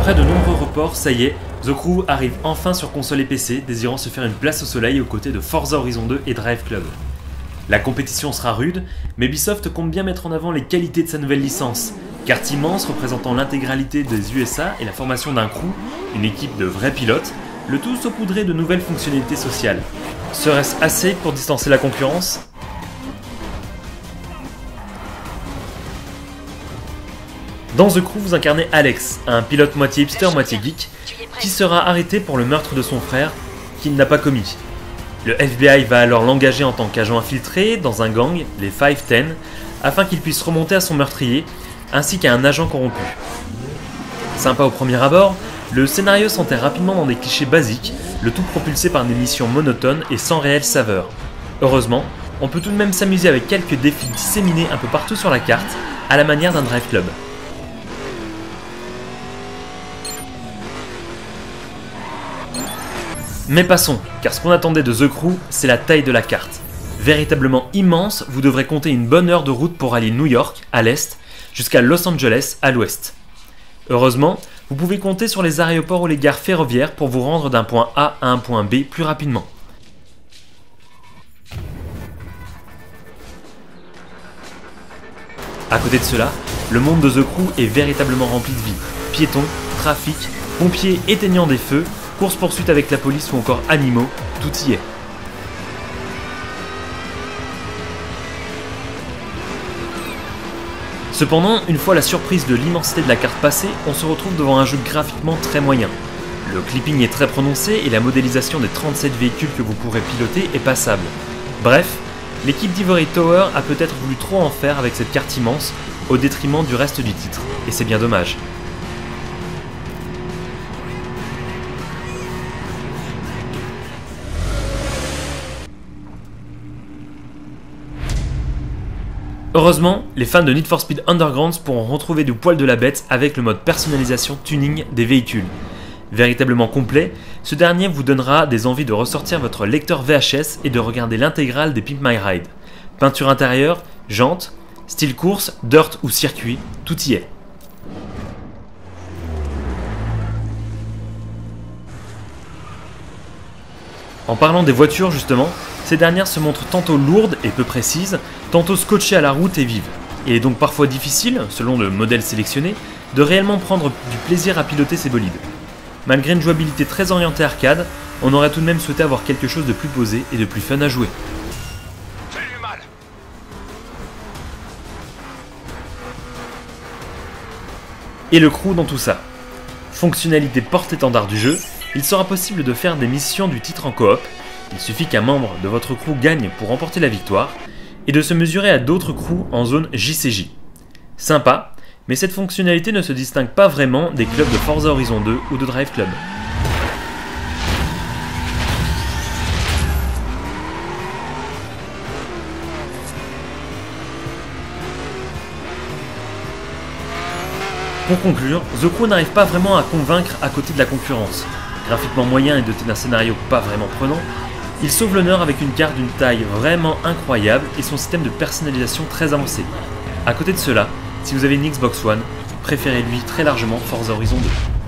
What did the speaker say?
Après de nombreux reports, ça y est, The Crew arrive enfin sur console et PC, désirant se faire une place au soleil aux côtés de Forza Horizon 2 et Drive Club. La compétition sera rude, mais Ubisoft compte bien mettre en avant les qualités de sa nouvelle licence. Carte immense représentant l'intégralité des USA et la formation d'un crew, une équipe de vrais pilotes, le tout saupoudré de nouvelles fonctionnalités sociales. Serait-ce assez pour distancer la concurrence ? Dans The Crew, vous incarnez Alex, un pilote moitié hipster, moitié geek, qui sera arrêté pour le meurtre de son frère, qu'il n'a pas commis. Le FBI va alors l'engager en tant qu'agent infiltré dans un gang, les 510, afin qu'il puisse remonter à son meurtrier, ainsi qu'à un agent corrompu. Sympa au premier abord, le scénario s'enterre rapidement dans des clichés basiques, le tout propulsé par des missions monotones et sans réelle saveur. Heureusement, on peut tout de même s'amuser avec quelques défis disséminés un peu partout sur la carte, à la manière d'un Drive Club. Mais passons, car ce qu'on attendait de The Crew, c'est la taille de la carte. Véritablement immense, vous devrez compter une bonne heure de route pour aller New York, à l'est, jusqu'à Los Angeles, à l'ouest. Heureusement, vous pouvez compter sur les aéroports ou les gares ferroviaires pour vous rendre d'un point A à un point B plus rapidement. À côté de cela, le monde de The Crew est véritablement rempli de vie. Piétons, trafic, pompiers éteignant des feux, course-poursuite avec la police ou encore animaux, tout y est. Cependant, une fois la surprise de l'immensité de la carte passée, on se retrouve devant un jeu graphiquement très moyen. Le clipping est très prononcé et la modélisation des 37 véhicules que vous pourrez piloter est passable. Bref, l'équipe d'Ivory Tower a peut-être voulu trop en faire avec cette carte immense, au détriment du reste du titre, et c'est bien dommage. Heureusement, les fans de Need for Speed Underground pourront retrouver du poil de la bête avec le mode personnalisation tuning des véhicules. Véritablement complet, ce dernier vous donnera des envies de ressortir votre lecteur VHS et de regarder l'intégrale des Pimp My Ride. Peinture intérieure, jantes, style course, dirt ou circuit, tout y est. En parlant des voitures justement, ces dernières se montrent tantôt lourdes et peu précises, tantôt scotchées à la route et vives. Il est donc parfois difficile, selon le modèle sélectionné, de réellement prendre du plaisir à piloter ces bolides. Malgré une jouabilité très orientée arcade, on aurait tout de même souhaité avoir quelque chose de plus posé et de plus fun à jouer. Et le crew dans tout ça. Fonctionnalité porte-étendard du jeu, il sera possible de faire des missions du titre en coop. Il suffit qu'un membre de votre crew gagne pour remporter la victoire, et de se mesurer à d'autres crews en zone JCJ. Sympa, mais cette fonctionnalité ne se distingue pas vraiment des clubs de Forza Horizon 2 ou de Drive Club. Pour conclure, The Crew n'arrive pas vraiment à convaincre à côté de la concurrence. Graphiquement moyen et doté d'un scénario pas vraiment prenant, il sauve l'honneur avec une carte d'une taille vraiment incroyable et son système de personnalisation très avancé. A côté de cela, si vous avez une Xbox One, préférez-lui très largement Forza Horizon 2.